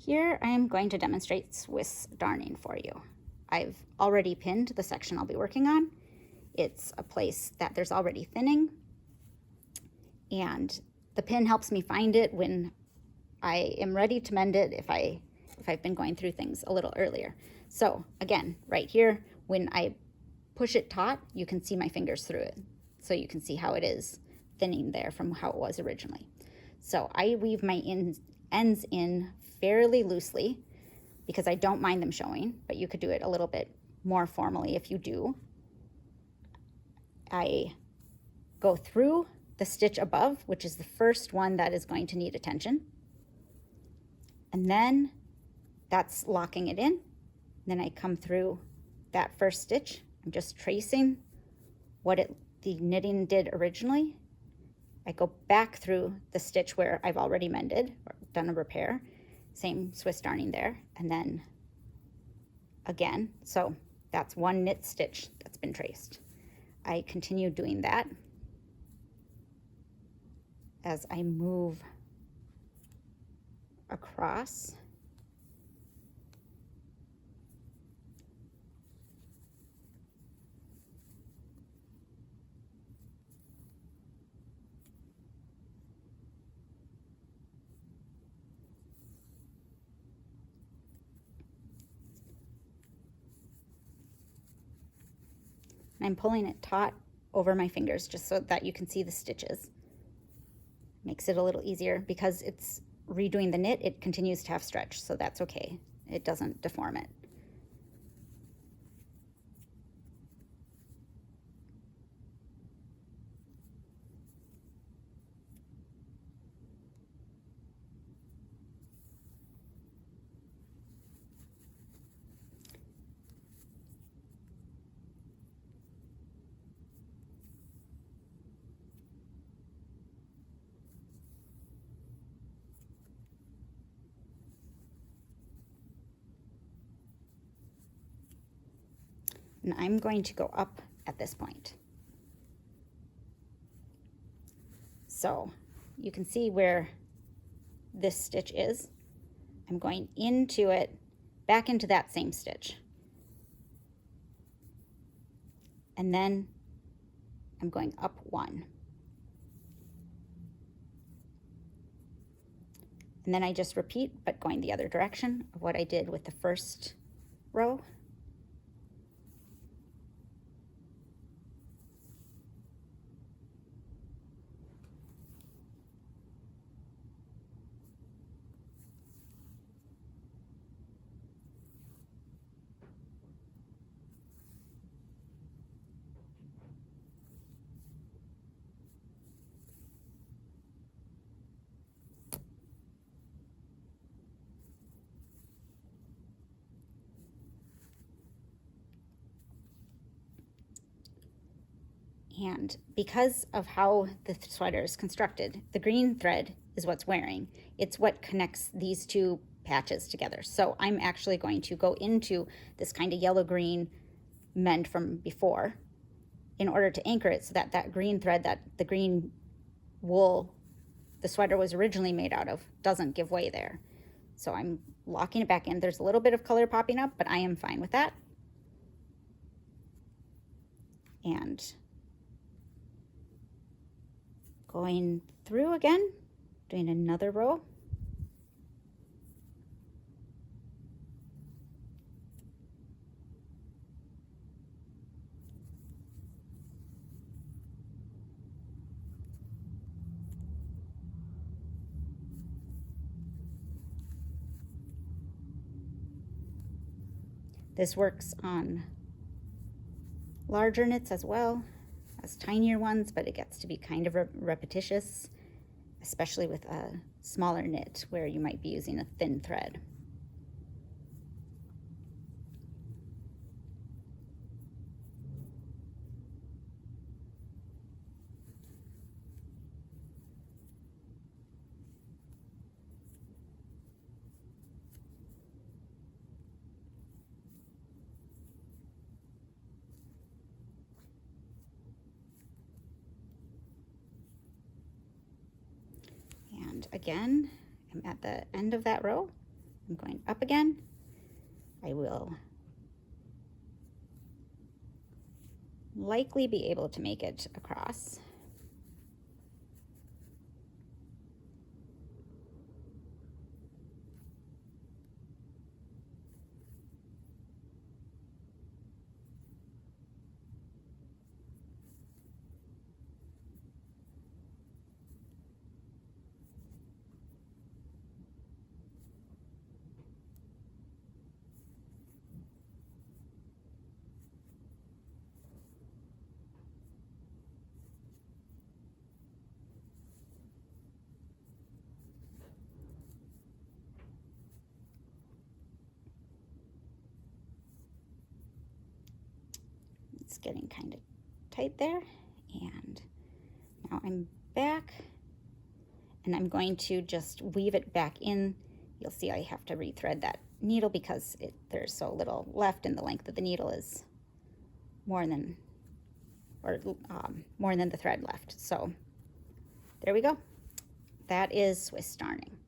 Here I am going to demonstrate Swiss darning for you. I've already pinned the section I'll be working on. It's a place that there's already thinning, and the pin helps me find it when I am ready to mend it if I've been going through things a little earlier. So again, right here, when I push it taut, you can see my fingers through it. So you can see how it is thinning there from how it was originally. So I weave my ends in fairly loosely because I don't mind them showing, but you could do it a little bit more formally if you do. I go through the stitch above, which is the first one that is going to need attention. And then that's locking it in. Then I come through that first stitch. I'm just tracing what the knitting did originally. I go back through the stitch where I've already mended or done a repair. Same Swiss darning there. And then again, so that's one knit stitch that's been traced. I continue doing that as I move across. And I'm pulling it taut over my fingers just so that you can see the stitches. Makes it a little easier because it's redoing the knit. It continues to have stretch, so that's okay. It doesn't deform it. And I'm going to go up at this point. So you can see where this stitch is. I'm going into it, back into that same stitch. And then I'm going up one. And then I just repeat, but going the other direction of what I did with the first row. And because of how the sweater is constructed, the green thread is what's wearing. It's what connects these two patches together. So I'm actually going to go into this kind of yellow-green mend from before in order to anchor it so that that green thread, that the green wool the sweater was originally made out of, doesn't give way there. So I'm locking it back in. There's a little bit of color popping up, but I am fine with that. And going through again, doing another row. This works on larger knits as well as tinier ones, but it gets to be kind of repetitious, especially with a smaller knit where you might be using a thin thread. And again, I'm at the end of that row. I'm going up again. I will likely be able to make it across. It's getting kind of tight there, and now I'm back, and I'm going to just weave it back in. You'll see I have to rethread that needle because there's so little left, and the length of the needle is more than the thread left. So there we go. That is Swiss darning.